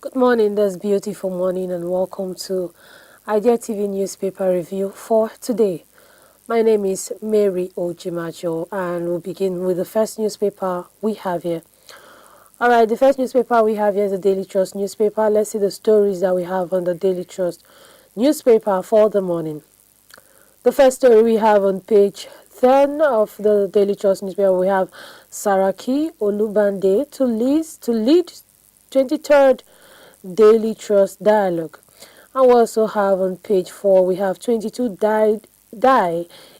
Good morning, this beautiful morning, and welcome to Idea TV newspaper review for today. My name is Mary Ojimajo, and we'll begin with the first newspaper we have here. Alright, the first newspaper we have here is the Daily Trust newspaper. Let's see the stories that we have on the Daily Trust newspaper for the morning. The first story we have on page 10 of the Daily Trust newspaper, we have Saraki Olubande to lead 23rd Daily Trust Dialogue. And we also have on page 4, we have 22 die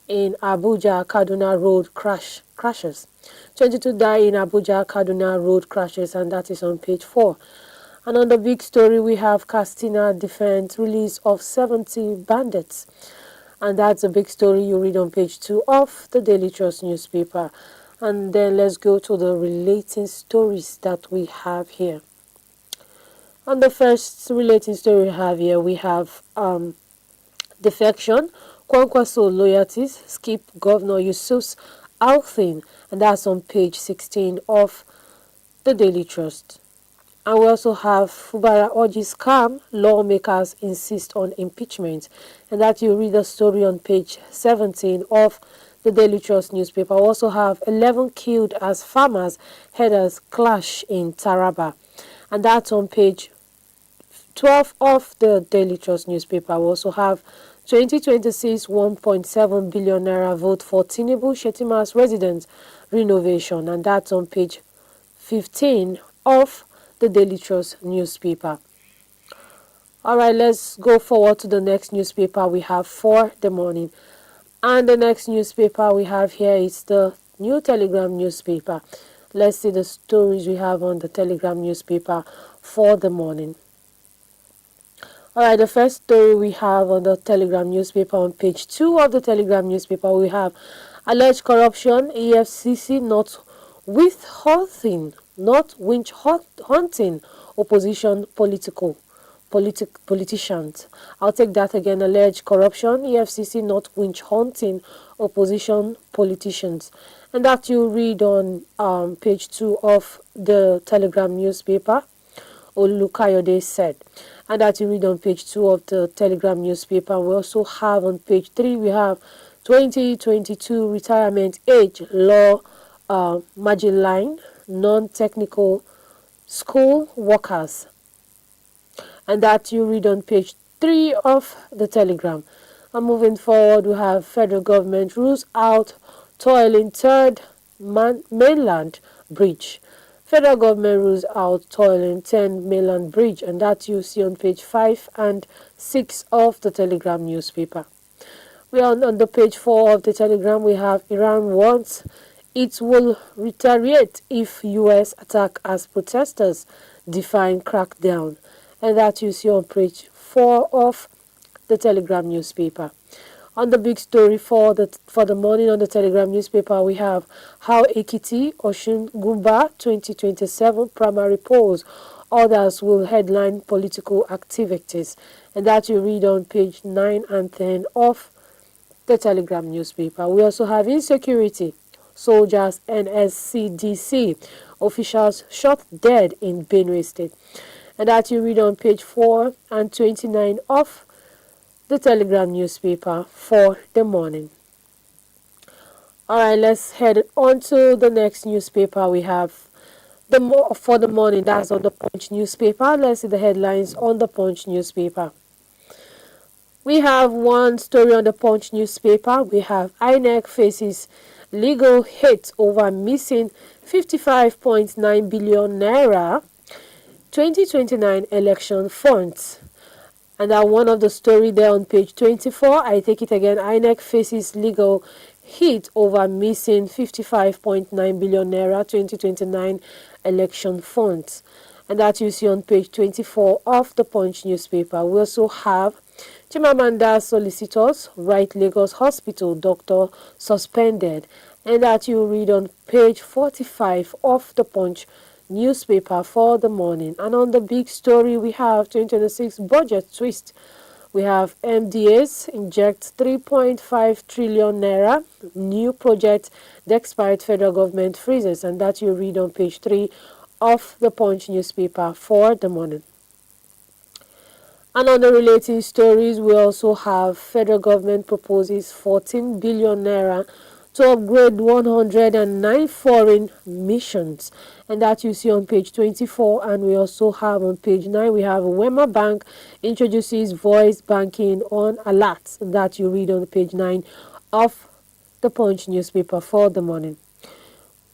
in Abuja Kaduna road crashes. 22 die in Abuja Kaduna road crashes, and that is on page 4. And on the big story, we have Castina defense release of 70 bandits. And that's a big story you read on page 2 of the Daily Trust newspaper. And then let's go to the relating stories that we have here. On the first relating story we have here, we have defection, Kwankwaso loyalties, skip Governor Yusuf's outing, and that's on page 16 of the Daily Trust. And we also have Fubara urges calm, lawmakers insist on impeachment, and that you read the story on page 17 of the Daily Trust newspaper. We also have 11 killed as farmers headers clash in Taraba, and that's on page 12 of the Daily Trust newspaper. We also have 2026 1.7 billion naira vote for Tinubu Shetima's residence renovation, and that's on page 15 of the Daily Trust newspaper. Alright, let's go forward to the next newspaper we have for the morning. And the next newspaper we have here is the New Telegram newspaper. Let's see the stories we have on the Telegram newspaper for the morning. Alright, the first story we have on the Telegram newspaper on page 2 of the Telegram newspaper, we have alleged corruption, EFCC not winch hunting opposition politicians. I'll take that again. Alleged corruption, EFCC not winch hunting opposition politicians. And that you read on page 2 of the Telegram newspaper, Olukayode said. And that you read on page 2 of the Telegram newspaper. We also have on page 3, we have 2022 retirement age law margin line, non-technical school workers. And that you read on page 3 of the Telegram. And moving forward, we have federal government rules out toiling third mainland bridge. Federal government rules out toiling 10 mainland bridge, and that you see on page 5 and 6 of the Telegram newspaper. We are on the page 4 of the Telegram. We have Iran wants it will retaliate if US attack as protesters define crackdown, and that you see on page 4 of the Telegram newspaper. On the big story for the morning on the Telegram newspaper, we have how Ekiti, Osun, Gumba 2027 primary polls. Others will headline political activities. And that you read on page 9 and 10 of the Telegram newspaper. We also have insecurity. Soldiers, NSCDC. Officials shot dead in Benue State. And that you read on page 4 and 29 of the Telegram newspaper for the morning. Alright, let's head on to the next newspaper we have for the morning. That's on the Punch newspaper. Let's see the headlines on the Punch newspaper. We have one story on the Punch newspaper. We have INEC faces legal hit over missing 55.9 billion naira 2029 election funds. And that one of the story there on page 24, I take it again, INEC faces legal hit over missing 55.9 billion naira 2029 election funds. And that you see on page 24 of the Punch newspaper. We also have Chimamanda solicitors right Lagos hospital doctor suspended. And that you read on page 45 of the Punch newspaper for the morning. And on the big story, we have 2026 budget twist. We have MDAs inject 3.5 trillion naira new project despite federal government freezes, and that you read on page 3 of the Punch newspaper for the morning. And on the relating stories, we also have federal government proposes 14 billion naira to upgrade 109 foreign missions, and that you see on page 24. And we also have on page 9, we have Wema Bank introduces voice banking on alerts, and that you read on page 9 of the Punch newspaper for the morning.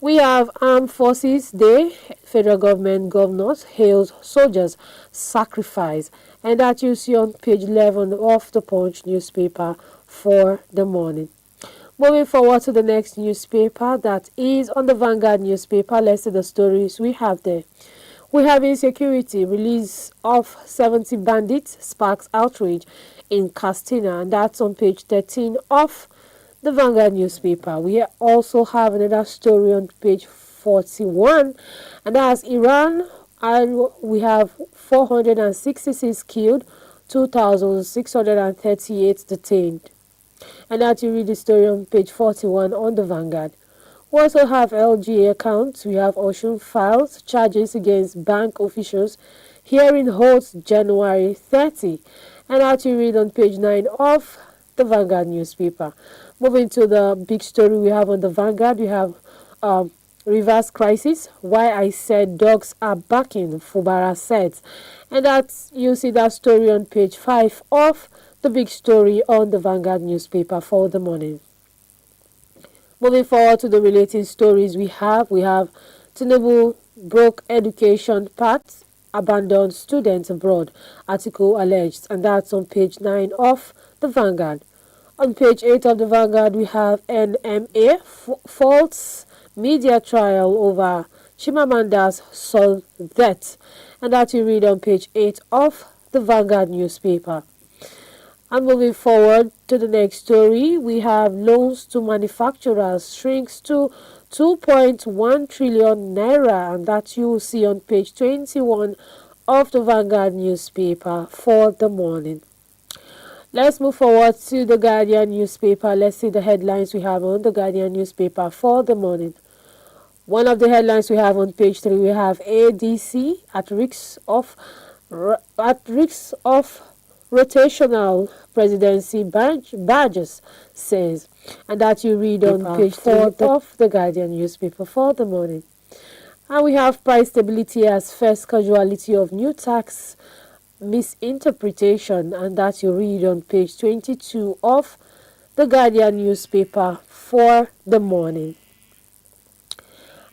We have Armed Forces Day. Federal government governors hails soldiers' sacrifice, and that you see on page 11 of the Punch newspaper for the morning. Moving forward to the next newspaper, that is on the Vanguard newspaper. Let's see the stories we have there. We have insecurity, release of 70 bandits sparks outrage in Castina, and that's on page 13 of the Vanguard newspaper. We also have another story on page 41, and that's Iran, and we have 466 killed, 2,638 detained. And that you read the story on page 41 on the Vanguard. We also have LGA accounts. We have Ocean files charges against bank officials. Hearing holds January 30. And that you read on page 9 of the Vanguard newspaper. Moving to the big story we have on the Vanguard, we have reverse crisis. Why I said dogs are barking, Fubara said. And that you see that story on page 5 of the big story on the Vanguard newspaper for the morning. Moving forward to the relating stories we have Tinubu broke education path, abandoned students abroad, article alleged, and that's on page 9 of the Vanguard. On page 8 of the Vanguard, we have NMA false media trial over Chimamanda's son death, and that you read on page 8 of the Vanguard newspaper. And moving forward to the next story, we have loans to manufacturers shrinks to 2.1 trillion naira, and that you will see on page 21 of the Vanguard newspaper for the morning. Let's move forward to the Guardian newspaper. Let's see the headlines we have on the Guardian newspaper for the morning. One of the headlines we have on page 3, we have ADC at risk of rotational presidency badges, says, and that you read on page 4 of the Guardian newspaper for the morning. And we have price stability as first casualty of new tax misinterpretation, and that you read on page 22 of the Guardian newspaper for the morning.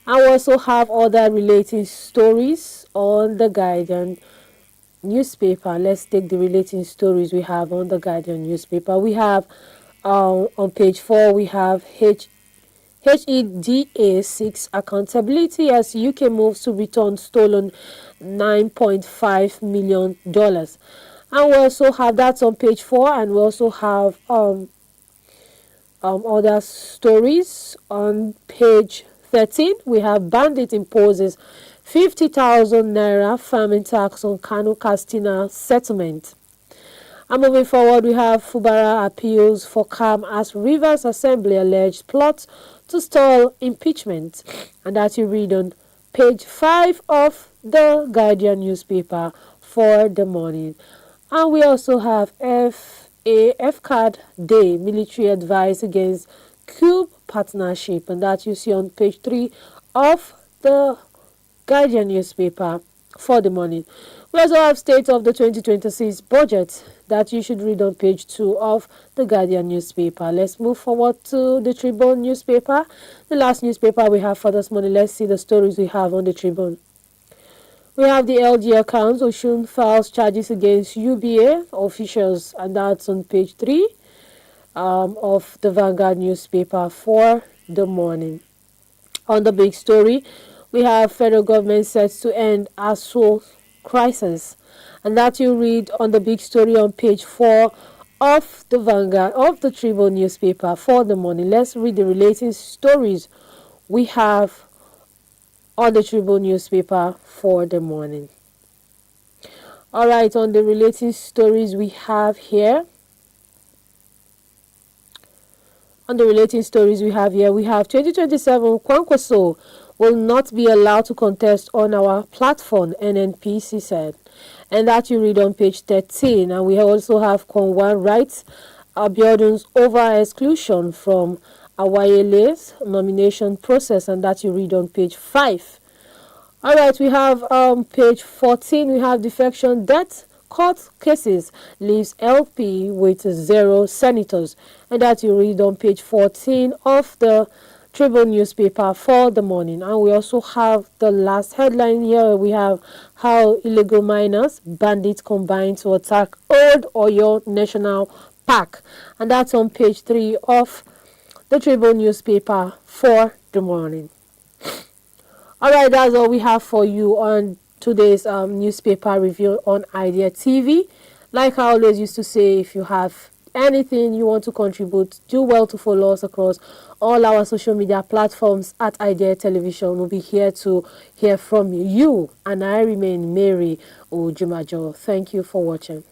I also have other relating stories on the Guardian newspaper. Let's take the relating stories we have on the Guardian newspaper. We have on page 4, we have HEDA 6 accountability as UK moves to return stolen $9.5 million. And we also have that on page 4, and we also have other stories on page 13. We have bandit imposes 50,000 naira farming tax on Kano Castina settlement. And moving forward, we have Fubara appeals for calm as Rivers Assembly alleged plot to stall impeachment, and that you read on page 5 of the Guardian newspaper for the morning. And we also have FCAD Day, military advice against Cube partnership, and that you see on page 3 of the Guardian newspaper for the morning. We also have state of the 2026 budget that you should read on page 2 of the Guardian newspaper. Let's move forward to the Tribune newspaper, the last newspaper we have for this morning. Let's see the stories we have on the Tribune. We have the LG accounts. Oshun files charges against UBA officials, and that's on page 3 of the Vanguard newspaper for the morning. On the big story, we have federal government set to end ASO crisis, and that you read on the big story on page 4 of the Vanguard of the Tribune newspaper for the morning. Let's read the related stories we have on the Tribune newspaper for the morning. All right, on the related stories we have here. On the relating stories we have here, we have 2027 Kwankwaso will not be allowed to contest on our platform, NNPC said. and that you read on page 13. And we also have Conwan writes Abiodun's over-exclusion from Awayele's nomination process, and that you read on page 5. All right, we have page 14, we have defection death. Court cases leaves LP with 0 senators, and that you read on page 14 of the Tribune newspaper for the morning. And we also have the last headline here. We have how illegal miners, bandits combine to attack Old Oyo National Park, and that's on page 3 of the Tribune newspaper for the morning. All right, that's all we have for you on today's newspaper review on Idea TV. Like I always used to say, if you have anything you want to contribute, do well to follow us across all our social media platforms at Idea Television. We'll be here to hear from you. And I remain Mary Ojumajo. Thank you for watching.